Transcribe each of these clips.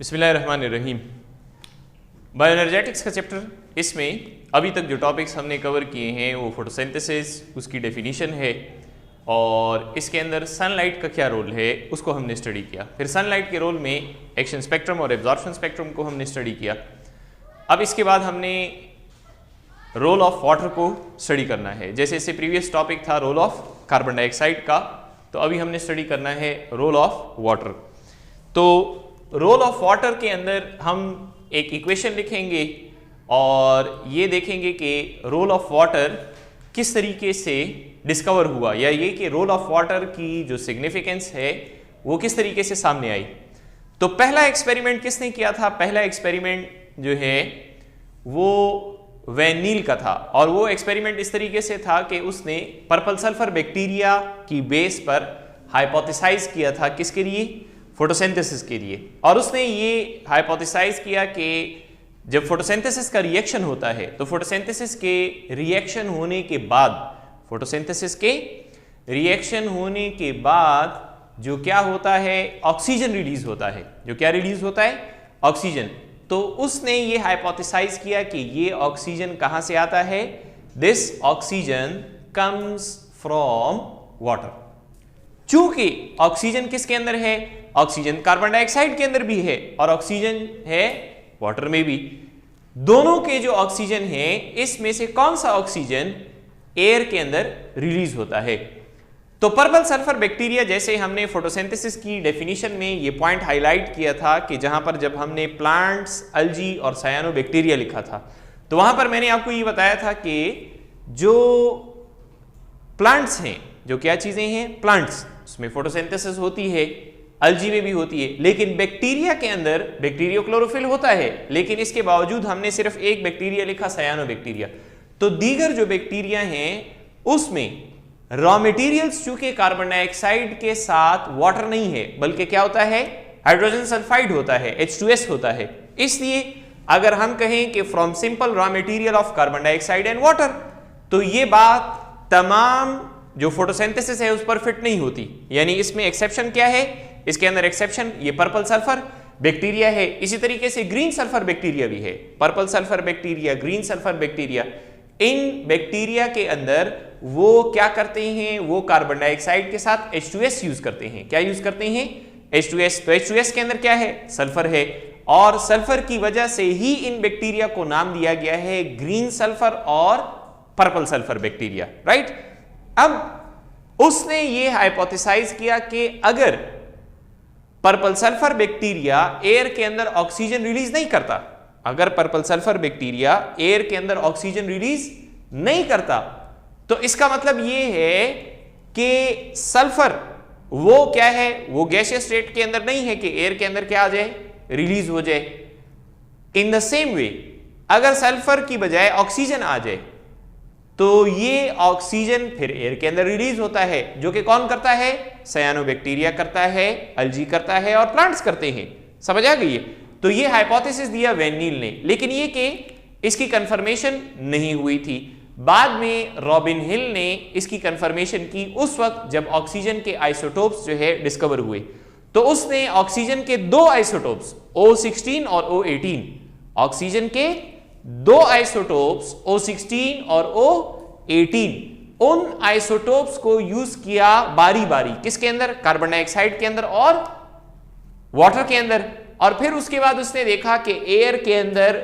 बिस्मिल्लाहिर्रहमानिर्रहीम। बायोएनर्जेटिक्स का चैप्टर, इसमें अभी तक जो टॉपिक्स हमने कवर किए हैं वो फोटोसिंथेसिस, उसकी डेफिनेशन है और इसके अंदर सनलाइट का क्या रोल है उसको हमने स्टडी किया। फिर सनलाइट के रोल में एक्शन स्पेक्ट्रम और एब्जॉर्प्शन स्पेक्ट्रम को हमने स्टडी किया। अब इसके बाद हमने रोल ऑफ वाटर को स्टडी करना है। जैसे इससे प्रीवियस टॉपिक था रोल ऑफ कार्बन डाइऑक्साइड का, तो अभी हमने स्टडी करना है रोल ऑफ वाटर। तो रोल ऑफ वाटर के अंदर हम एक इक्वेशन लिखेंगे और ये देखेंगे कि रोल ऑफ वाटर किस तरीके से डिस्कवर हुआ, या ये कि रोल ऑफ वाटर की जो सिग्निफिकेंस है वो किस तरीके से सामने आई। तो पहला एक्सपेरिमेंट किसने किया था? पहला एक्सपेरिमेंट जो है वो वैन नील का था और वो एक्सपेरिमेंट इस तरीके से था कि उसने पर्पल सल्फर बैक्टीरिया की बेस पर हाइपोथेसाइज किया था। किसके लिए? फोटोसिंथेसिस के लिए। और उसने ये हाइपोथेसाइज किया कि जब फोटोसिंथेसिस का रिएक्शन होता है तो फोटोसिंथेसिस के रिएक्शन होने के बाद जो क्या होता है, ऑक्सीजन रिलीज होता है। जो क्या रिलीज होता है? ऑक्सीजन। तो उसने ये हाइपोथेसाइज किया कि ये ऑक्सीजन कहां से आता है? This oxygen comes from water. चूंकि ऑक्सीजन किसके अंदर है? ऑक्सीजन कार्बन डाइऑक्साइड के अंदर भी है और ऑक्सीजन है वाटर में भी। दोनों के जो ऑक्सीजन है, इसमें से कौन सा ऑक्सीजन एयर के अंदर रिलीज होता है? तो पर्पल सल्फर बैक्टीरिया, जैसे हमने फोटोसिंथेसिस की डेफिनेशन में ये पॉइंट हाईलाइट किया था कि जहां पर जब हमने प्लांट्स, अल्जी और सायानोबैक्टीरिया लिखा था तो वहां पर मैंने आपको ये बताया था कि जो प्लांट्स हैं, जो क्या चीजें हैं? प्लांट्स, उसमें फोटोसिंथेसिस होती है, अल्जी में भी होती है। लेकिन बैक्टीरिया के अंदर बैक्टीरियो क्लोरोफिल होता है, लेकिन इसके बावजूद हमने सिर्फ एक बैक्टीरिया लिखा, सायानोबैक्टीरिया। तो दीगर जो बैक्टीरिया हैं उसमें रॉ मटेरियल्स चूंकि कार्बन डाइऑक्साइड के साथ वाटर नहीं है बल्कि क्या होता है? हाइड्रोजन सल्फाइड होता है, H2S होता है। इसलिए अगर हम कहें कि from simple raw material of carbon dioxide and water, तो ये बात तमाम जो फोटोसिंथेसिस है उस पर फिट नहीं होती। यानी इसमें एक्सेप्शन क्या है? इसके अंदर एक्सेप्शन ये पर्पल सल्फर बैक्टीरिया है। इसी तरीके से ग्रीन सल्फर बैक्टीरिया भी है। Purple sulphur bacteria, green sulphur bacteria, इन बैक्टीरिया के अंदर वो क्या करते हैं? वो कार्बन डाइऑक्साइड के साथ H2S यूज करते हैं। क्या यूज करते हैं? H2S। तो H2S के अंदर क्या है? सल्फर है और सल्फर की वजह से ही इन बैक्टीरिया को नाम दिया गया है ग्रीन सल्फर और पर्पल सल्फर बैक्टीरिया, राइट। अब उसने ये हाइपोथेसाइज किया कि अगर पर्पल सल्फर बैक्टीरिया एयर के अंदर ऑक्सीजन रिलीज नहीं करता, अगर पर्पल सल्फर बैक्टीरिया एयर के अंदर ऑक्सीजन रिलीज नहीं करता, तो इसका मतलब यह है कि सल्फर वो क्या है? वो गैसियस स्टेट के अंदर नहीं है कि एयर के अंदर क्या आ जाए? रिलीज हो जाए। इन द सेम वे अगर सल्फर की बजाय ऑक्सीजन आ जाए तो ये ऑक्सीजन फिर एयर के अंदर रिलीज होता है, जो कि कौन करता है? सायानोबैक्टीरिया करता है, अल्जी करता है और प्लांट्स करते हैं। समझ आ गई है? तो ये हाइपोथेसिस दिया वैन नील ने, लेकिन ये कि इसकी कंफर्मेशन नहीं हुई थी। बाद में रॉबिन हिल ने इसकी कंफर्मेशन की उस वक्त जब ऑक्सीजन के आइसोटोप्स जो है डिस्कवर हुए। तो उसने ऑक्सीजन के दो आइसोटोप्स O16 और O18, ऑक्सीजन के दो आइसोटोप्स O16 और O18, उन आइसोटोप्स को यूज किया बारी बारी। किसके अंदर? कार्बन डाइऑक्साइड के अंदर और वाटर के अंदर। और फिर उसके बाद उसने देखा कि एयर के अंदर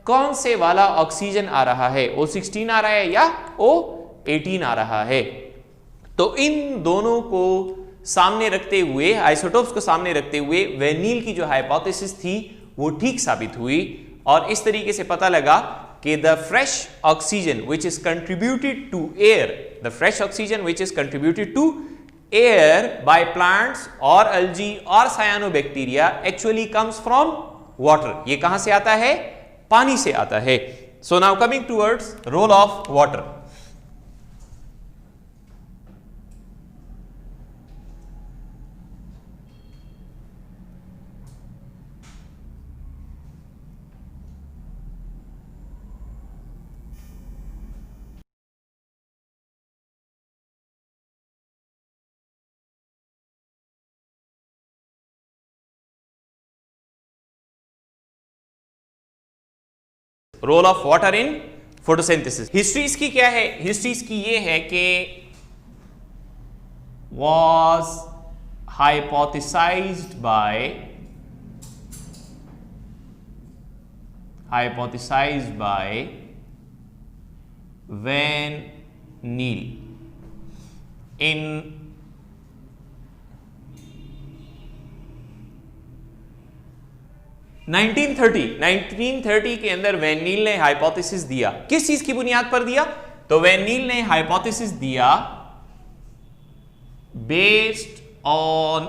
कौन से वाला ऑक्सीजन आ रहा है, O16 आ रहा है या O18 आ रहा है। तो इन दोनों को सामने रखते हुए, आइसोटोप्स को सामने रखते हुए वैन नील की जो हाइपोथेसिस थी वो ठीक साबित हुई और इस तरीके से पता लगा कि the fresh oxygen which is contributed to air, the fresh oxygen which is contributed to air by plants और अल्जी और cyanobacteria actually comes from water. ये कहां से आता है? पानी से आता है। So now coming towards role of water. Role of water in photosynthesis. History इसकी क्या है? हिस्ट्री इसकी ये है कि was hypothesized by Van Niel in 1930 के अंदर वैन नील ने हाइपोथेसिस दिया। किस चीज की बुनियाद पर दिया? तो वैन नील ने हाइपोथेसिस दिया based on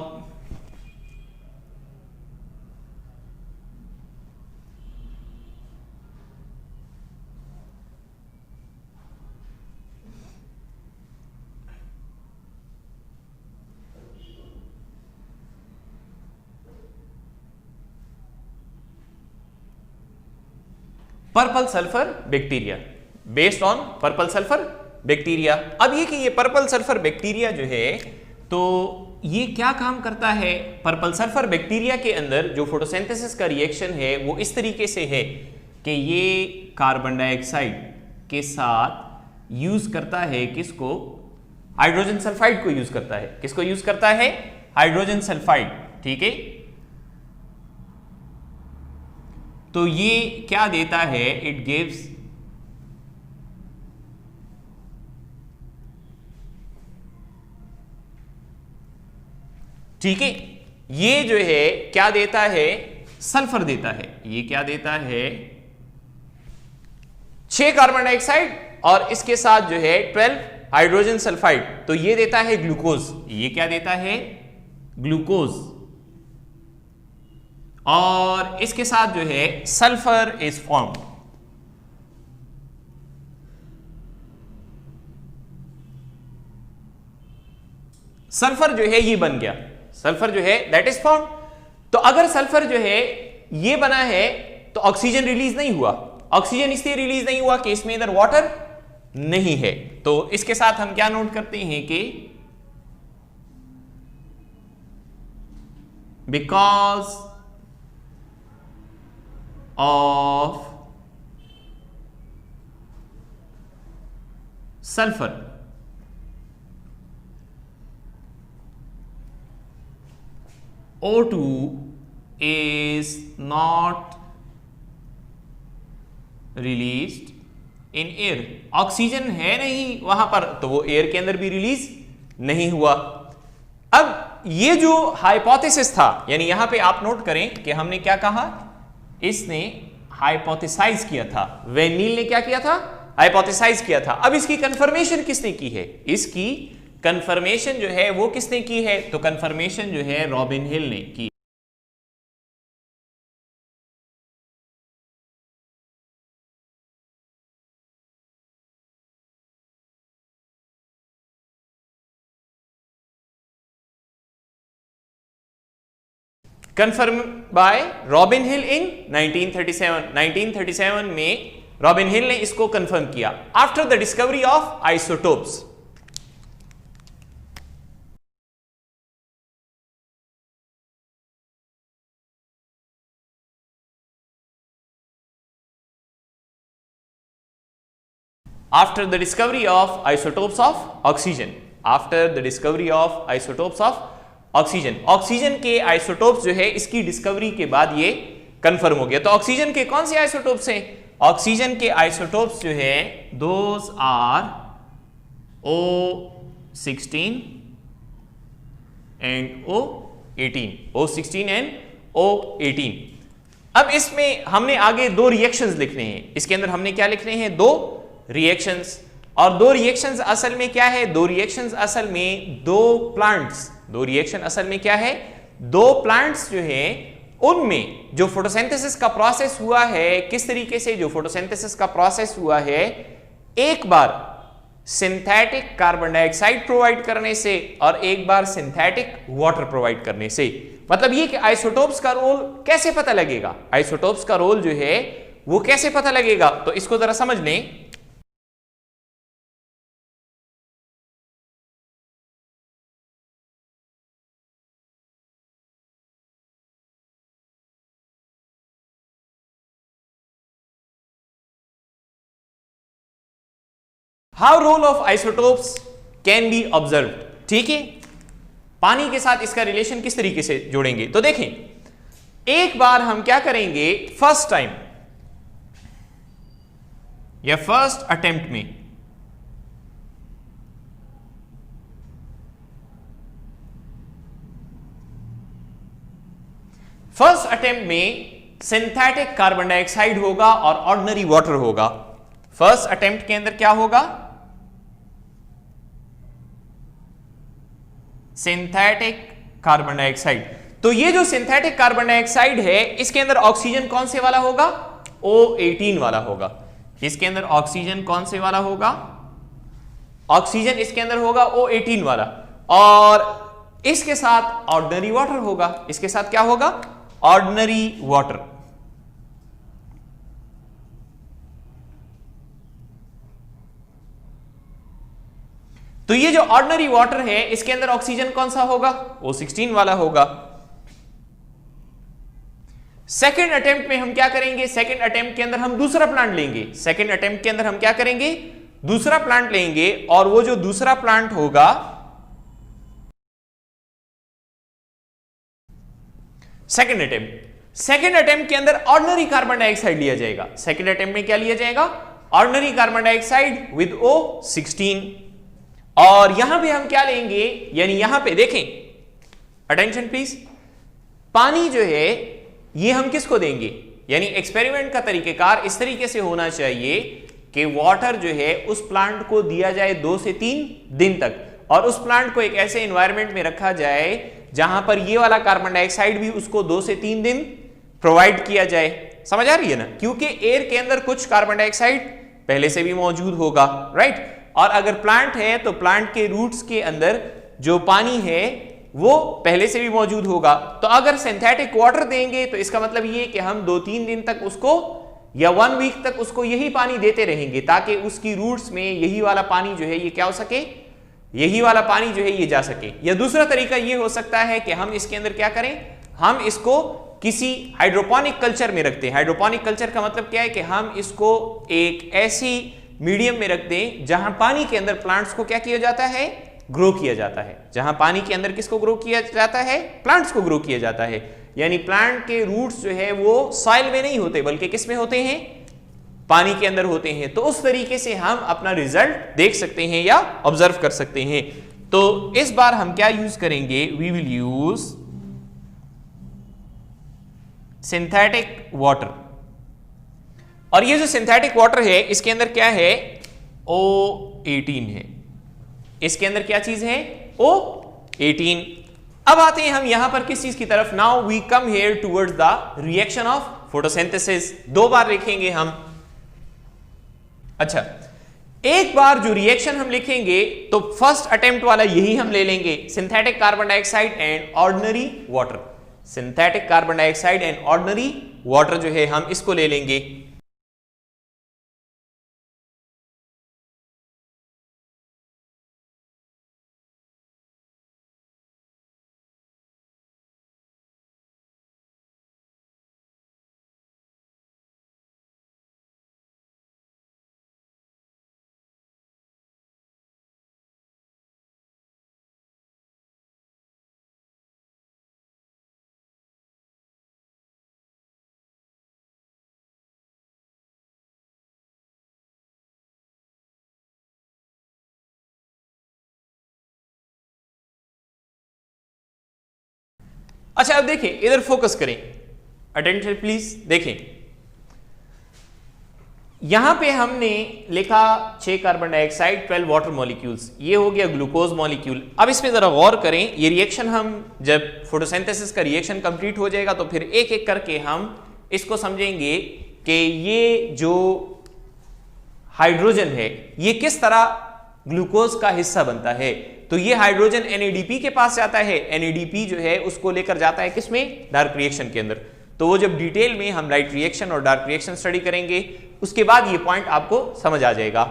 purple sulphur bacteria, based on purple sulphur bacteria. अब ये कि ये पर्पल सल्फर बैक्टीरिया जो है तो ये क्या काम करता है? पर्पल सल्फर बैक्टीरिया के अंदर जो फोटोसिंथेसिस का रिएक्शन है वो इस तरीके से है कि ये कार्बन डाइऑक्साइड के साथ यूज करता है किसको? हाइड्रोजन सल्फाइड को यूज करता है। किसको यूज करता है? Hydrogen sulphide. ठीक है, तो ये क्या देता है? इट गिव्स ठीक है, ये जो है क्या देता है? सल्फर देता है। ये क्या देता है? 6 कार्बन डाइऑक्साइड और इसके साथ जो है 12 हाइड्रोजन सल्फाइड, तो ये देता है ग्लूकोज। ये क्या देता है? ग्लूकोज। और इसके साथ जो है सल्फर इज फॉर्म्ड। सल्फर जो है ये बन गया, सल्फर जो है दैट इज फॉर्म्ड। तो अगर सल्फर जो है ये बना है तो ऑक्सीजन रिलीज नहीं हुआ। ऑक्सीजन इसलिए रिलीज नहीं हुआ कि इसमें इधर वाटर नहीं है। तो इसके साथ हम क्या नोट करते हैं कि because of sulphur O2 is not released in air। Oxygen है नहीं वहां पर तो वो एयर के अंदर भी रिलीज नहीं हुआ। अब ये जो हाइपोथेसिस था, यानी यहां पे आप नोट करें कि हमने क्या कहा? इसने हाइपोथेसाइज किया था। वैन नील ने क्या किया था? हाइपोथेसाइज किया था। अब इसकी कंफर्मेशन किसने की है? इसकी कंफर्मेशन जो है वो किसने की है? तो कंफर्मेशन जो है रॉबिन हिल ने की। कंफर्म बाय रॉबिन हिल इन 1937 में रॉबिन हिल ने इसको कंफर्म किया after the discovery of isotopes. After the discovery of isotopes of oxygen, after the discovery of isotopes of oxygen, oxygen के आइसोटोप्स जो है इसकी डिस्कवरी के बाद ये कंफर्म हो गया। तो ऑक्सीजन के कौन से आइसोटोप्स हैं? ऑक्सीजन के आइसोटोप्स जो है those are O16 and O16 and O18। अब इसमें हमने आगे दो रिएक्शंस लिखने हैं। इसके अंदर हमने क्या लिखने हैं? दो रिएक्शंस। और दो रिएक्शंस असल में क्या है? दो रिएक्शंस असल में दो प्लांट्स, दो रिएक्शन असल में क्या है? दो प्लांट्स जो है उनमें जो फोटोसिंथेसिस का प्रोसेस हुआ है, किस तरीके से जो फोटोसिंथेसिस का प्रोसेस हुआ है, एक बार सिंथेटिक कार्बन डाइऑक्साइड प्रोवाइड करने से और एक बार सिंथेटिक वाटर प्रोवाइड करने से। मतलब ये कि आइसोटोप्स का रोल कैसे पता लगेगा? आइसोटोप्स का रोल जो है वो कैसे पता लगेगा? तो इसको जरा समझ लें। How role of isotopes can be observe. ठीक है, पानी के साथ इसका रिलेशन किस तरीके से जोड़ेंगे, तो देखें एक बार हम क्या करेंगे, फर्स्ट टाइम या फर्स्ट अटेम्प्ट में सिंथेटिक कार्बन डाइऑक्साइड होगा और ऑर्डिनरी वाटर होगा। फर्स्ट अटेम्प्ट के अंदर क्या होगा, सिंथेटिक कार्बन डाइऑक्साइड। तो ये जो सिंथेटिक कार्बन डाइऑक्साइड है इसके अंदर ऑक्सीजन कौन से वाला होगा, O18 वाला होगा। इसके अंदर ऑक्सीजन कौन से वाला होगा, ऑक्सीजन इसके अंदर होगा O18 वाला, और इसके साथ ऑर्डिनरी वाटर होगा। इसके साथ क्या होगा, ऑर्डिनरी वाटर। तो ये जो ऑर्डिनरी वाटर है इसके अंदर ऑक्सीजन कौन सा होगा, O16 वाला होगा। सेकेंड अटेम्प्ट में हम क्या करेंगे, सेकेंड अटेम्प्ट के अंदर हम दूसरा प्लांट लेंगे। सेकेंड अटेम्प्ट के अंदर हम क्या करेंगे, दूसरा प्लांट लेंगे, और वो जो दूसरा प्लांट होगा सेकेंड अटेम्प्ट के अंदर ऑर्डिनरी कार्बन डाइऑक्साइड लिया जाएगा। सेकेंड अटेम्प्ट में क्या लिया जाएगा, ordinary carbon dioxide with O16। और यहां पे हम क्या लेंगे, यानी यहां पे देखें, अटेंशन प्लीज, पानी जो है ये हम किसको देंगे, यानी एक्सपेरिमेंट का तरीकेकार इस तरीके से होना चाहिए कि वाटर जो है उस प्लांट को दिया जाए 2 से 3 दिन तक, और उस प्लांट को एक ऐसे एनवायरनमेंट में रखा जाए जहां पर ये वाला कार्बन डाइऑक्साइड भी उसको 2 से 3 दिन प्रोवाइड किया जाए। समझ आ रही है ना, क्योंकि एयर के अंदर कुछ कार्बन डाइऑक्साइड पहले से भी मौजूद होगा, राइट। और अगर प्लांट है तो प्लांट के रूट्स के अंदर जो पानी है वो पहले से भी मौजूद होगा। तो अगर सिंथेटिक वाटर देंगे तो इसका मतलब ये कि हम 2-3 दिन तक उसको, या 1 वीक तक उसको यही पानी देते रहेंगे, ताकि उसकी रूट्स में यही वाला पानी जो है ये क्या हो सके, यही वाला पानी जो है ये जा सके। या दूसरा तरीका ये हो सकता है कि हम इसके अंदर क्या करें, हम इसको किसी हाइड्रोपोनिक कल्चर में रखते हैं। हाइड्रोपोनिक कल्चर का मतलब क्या है कि हम इसको एक ऐसी मीडियम में रख दें जहां पानी के अंदर प्लांट्स को क्या किया जाता है, ग्रो किया जाता है। जहां पानी के अंदर किसको ग्रो किया जाता है, प्लांट्स को ग्रो किया जाता है। यानी प्लांट के रूट्स जो है वो सॉइल में नहीं होते बल्कि किस में होते हैं, पानी के अंदर होते हैं। तो उस तरीके से हम अपना रिजल्ट देख सकते हैं या ऑब्जर्व कर सकते हैं। तो इस बार हम क्या यूज करेंगे, we will use synthetic water. और ये जो सिंथेटिक वाटर है इसके अंदर क्या है, O18 है। इसके अंदर क्या चीज है, O18। अब आते हैं हम यहां पर किस चीज की तरफ, now we come here towards the reaction of photosynthesis. 2 बार लिखेंगे हम। अच्छा, एक बार जो रिएक्शन हम लिखेंगे तो फर्स्ट अटेम्प्ट वाला यही हम ले लेंगे, synthetic carbon dioxide and ordinary water. Synthetic carbon dioxide and ordinary water जो है हम इसको ले लेंगे। अच्छा, अब देखिए, इधर फोकस करें, अटेंशन प्लीज। देखें, यहां पे हमने लिखा 6 कार्बन डाइऑक्साइड 12 वाटर मॉलिक्यूल्स, ये हो गया ग्लूकोज मॉलिक्यूल। अब इसमें जरा गौर करें, ये रिएक्शन हम जब फोटोसिंथेसिस का रिएक्शन कंप्लीट हो जाएगा तो फिर एक एक करके हम इसको समझेंगे कि ये जो हाइड्रोजन है ये किस तरह ग्लूकोज का हिस्सा बनता है। तो ये हाइड्रोजन NADP के पास जाता है, NADP जो है उसको लेकर जाता है किसमें, डार्क रिएक्शन के अंदर। तो वो जब डिटेल में हम लाइट रिएक्शन और डार्क रिएक्शन स्टडी करेंगे उसके बाद ये पॉइंट आपको समझ आ जाएगा।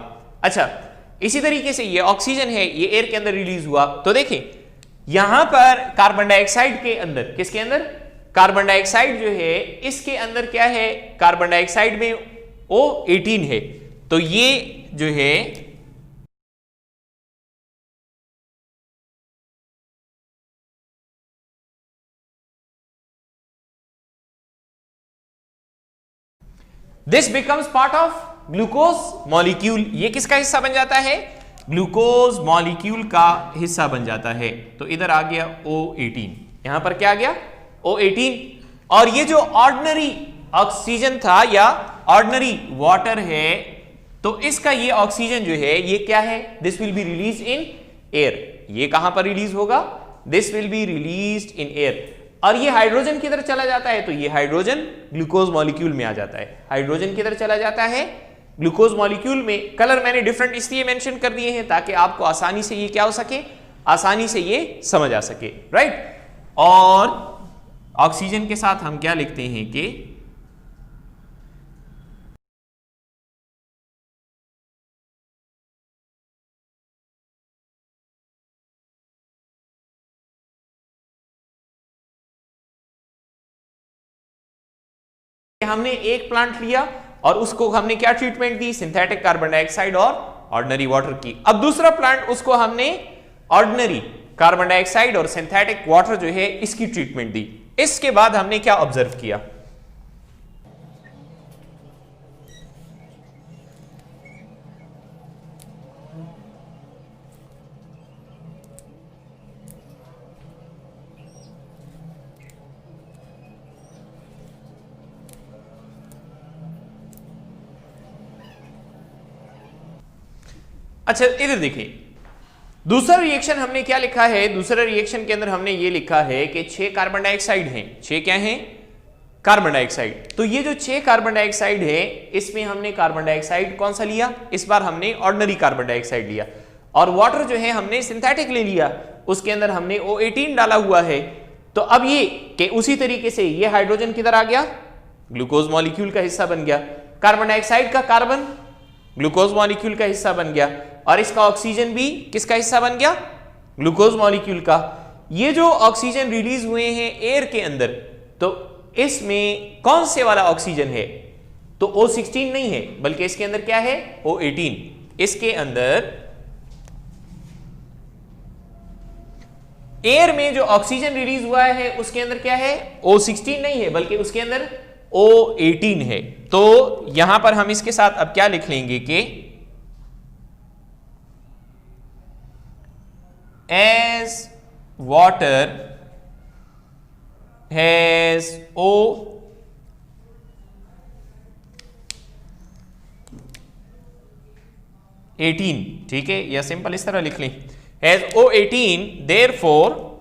अच्छा, इसी तरीके से ये ऑक्सीजन है, ये एयर के अंदर रिलीज हुआ। तो देखें यहां पर कार्बन डाइऑक्साइड के अंदर, किसके अंदर, कार्बन डाइऑक्साइड जो है इसके अंदर क्या है, कार्बन डाइऑक्साइड में O18 है। तो ये जो है this becomes part of glucose molecule. ये किसका हिस्सा बन जाता है? ग्लूकोज मॉलिक्यूल का हिस्सा बन जाता है। तो इधर आ गया O18, यहां पर क्या आ गया? O18। और ये जो ऑर्डिनरी ऑक्सीजन था या ऑर्डिनरी वाटर है, तो इसका ये ऑक्सीजन जो है ये क्या है? This will be release in air. ये कहां पर रिलीज होगा? This will be released in air. और ये हाइड्रोजन किधर चला जाता है? तो ये हाइड्रोजन ग्लूकोज मॉलिक्यूल में आ जाता है। हाइड्रोजन किधर चला जाता है? ग्लूकोज मॉलिक्यूल में। कलर मैंने डिफरेंट इसलिए मेंशन कर दिए हैं ताकि आपको आसानी से ये क्या हो सके, आसानी से ये समझ आ सके, राइट। और ऑक्सीजन के साथ हम क्या लिखते हैं कि हमने एक प्लांट लिया और उसको हमने क्या ट्रीटमेंट दी? सिंथेटिक कार्बन डाइऑक्साइड और ऑर्डिनरी वाटर की। अब दूसरा प्लांट, उसको हमने ऑर्डिनरी कार्बन डाइऑक्साइड और सिंथेटिक वाटर जो है इसकी ट्रीटमेंट दी। इसके बाद हमने क्या ऑब्जर्व किया? अच्छा इधर देखिए, दूसरा रिएक्शन हमने क्या लिखा है? दूसरा रिएक्शन के अंदर हमने ये लिखा है कि 6 कार्बन डाइऑक्साइड हैं। 6 क्या हैं? Carbon dioxide. तो ये जो 6 कार्बन डाइऑक्साइड है, इसमें हमने कार्बन डाइऑक्साइड कौन सा लिया? इस बार हमने ऑर्डिनरी कार्बन डाइऑक्साइड लिया। और वाटर जो है हमने सिंथेटिक ले लिया, उसके अंदर हमने O18 डाला हुआ है। तो अब ये कि उसी तरीके से ये हाइड्रोजन किधर आ गया? ग्लूकोज मॉलिक्यूल का हिस्सा बन गया। कार्बन डाइऑक्साइड का कार्बन ग्लूकोज मॉलिक्यूल का हिस्सा बन गया। और इसका ऑक्सीजन भी किसका हिस्सा बन गया? ग्लूकोज मॉलिक्यूल का। ये जो ऑक्सीजन रिलीज हुए हैं एयर के अंदर, तो इसमें कौन से वाला ऑक्सीजन है? तो O16 नहीं है, बल्कि इसके अंदर क्या है? O18। इसके अंदर एयर में जो ऑक्सीजन रिलीज हुआ है उसके अंदर क्या है? O16 नहीं है, बल्कि उसके अंदर O18 है। तो यहां पर हम इसके साथ अब क्या लिख लेंगे कि as water has O18, ठीक है, या सिंपल इस तरह लिख लें, has O18, therefore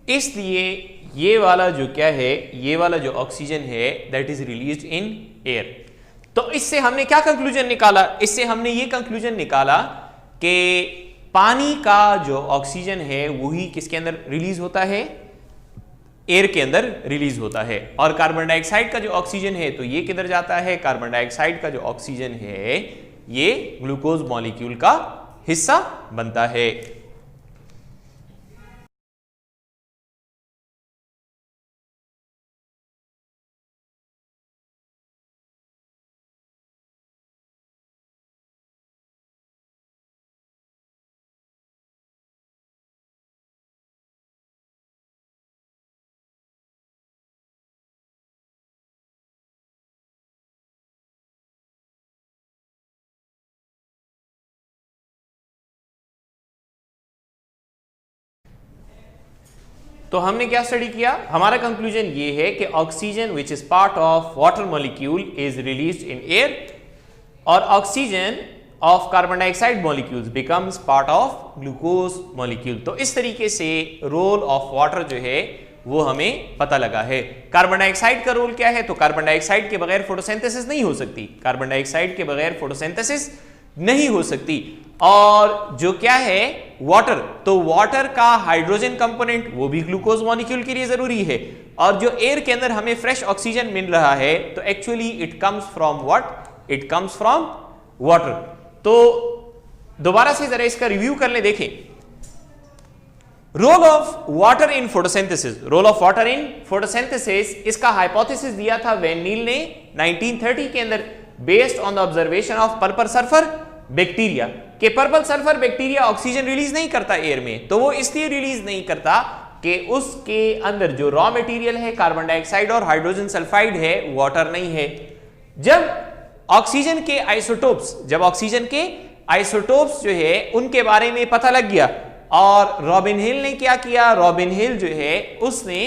इसलिए ये वाला जो क्या है, ये वाला जो ऑक्सीजन है that is released in air. तो इससे हमने क्या कंक्लूजन निकाला? इससे हमने ये कंक्लूजन निकाला कि पानी का जो ऑक्सीजन है वही किसके अंदर रिलीज होता है? एयर के अंदर रिलीज होता है। और कार्बन डाइऑक्साइड का जो ऑक्सीजन है तो ये किधर जाता है? कार्बन डाइऑक्साइड का जो ऑक्सीजन है ये ग्लूकोज मॉलिक्यूल का हिस्सा बनता है। तो हमने क्या स्टडी किया? हमारा कंक्लूजन ये है कि oxygen which is part of water molecule is released in air और oxygen of carbon dioxide molecules becomes part of glucose molecule. तो इस तरीके से रोल ऑफ वाटर जो है वो हमें पता लगा है। कार्बन डाइऑक्साइड का रोल क्या है? तो कार्बन डाइऑक्साइड के बगैर फोटोसिंथेसिस नहीं हो सकती। कार्बन डाइऑक्साइड के बगैर फोटोसिंथेसिस नहीं हो सकती। और जो क्या है वाटर, तो वाटर का हाइड्रोजन कंपोनेंट वो भी ग्लूकोज मॉलिक्यूल के लिए जरूरी है। और जो एयर के अंदर हमें फ्रेश ऑक्सीजन मिल रहा है तो actually it comes from what, it comes from water. तो दोबारा से जरा इसका रिव्यू कर ले, देखें role of water in photosynthesis. Role of water in photosynthesis, इसका हाइपोथेसिस दिया था वैन नील ने 1930 के अंदर, based on the observation of purple sulphur bacteria, कि purple sulphur bacteria oxygen release नहीं करता एयर में। तो वो इसलिए रिलीज नहीं करता कि उसके अंदर जो रॉ मटेरियल है कार्बन डाइऑक्साइड और हाइड्रोजन सल्फाइड है, वाटर नहीं है। जब ऑक्सीजन के आइसोटोप्स, जब ऑक्सीजन के आइसोटोप्स जो है उनके बारे में पता लग गया, और रॉबिन हिल ने क्या किया, रॉबिन हिल जो है उसने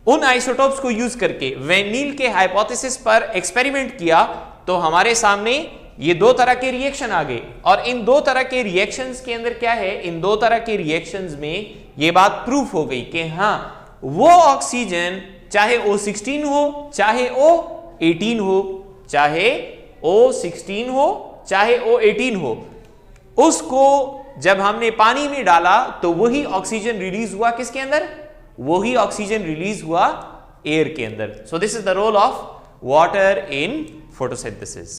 उन आइसोटोप्स को यूज करके वैन नील के हाइपोथेसिस पर एक्सपेरिमेंट किया, तो हमारे सामने ये दो तरह के रिएक्शन आ गए। और इन दो तरह के रिएक्शंस के अंदर क्या है, इन दो तरह के रिएक्शंस में ये बात प्रूफ हो गई कि हाँ वो ऑक्सीजन चाहे O16 हो, चाहे O18 हो, चाहे O16 हो, चाहे O18 हो, उसको जब हमने पानी में डाला तो वही ऑक्सीजन रिलीज हुआ किसके अंदर, वही ऑक्सीजन रिलीज हुआ एयर के अंदर। So this is the role of water in photosynthesis.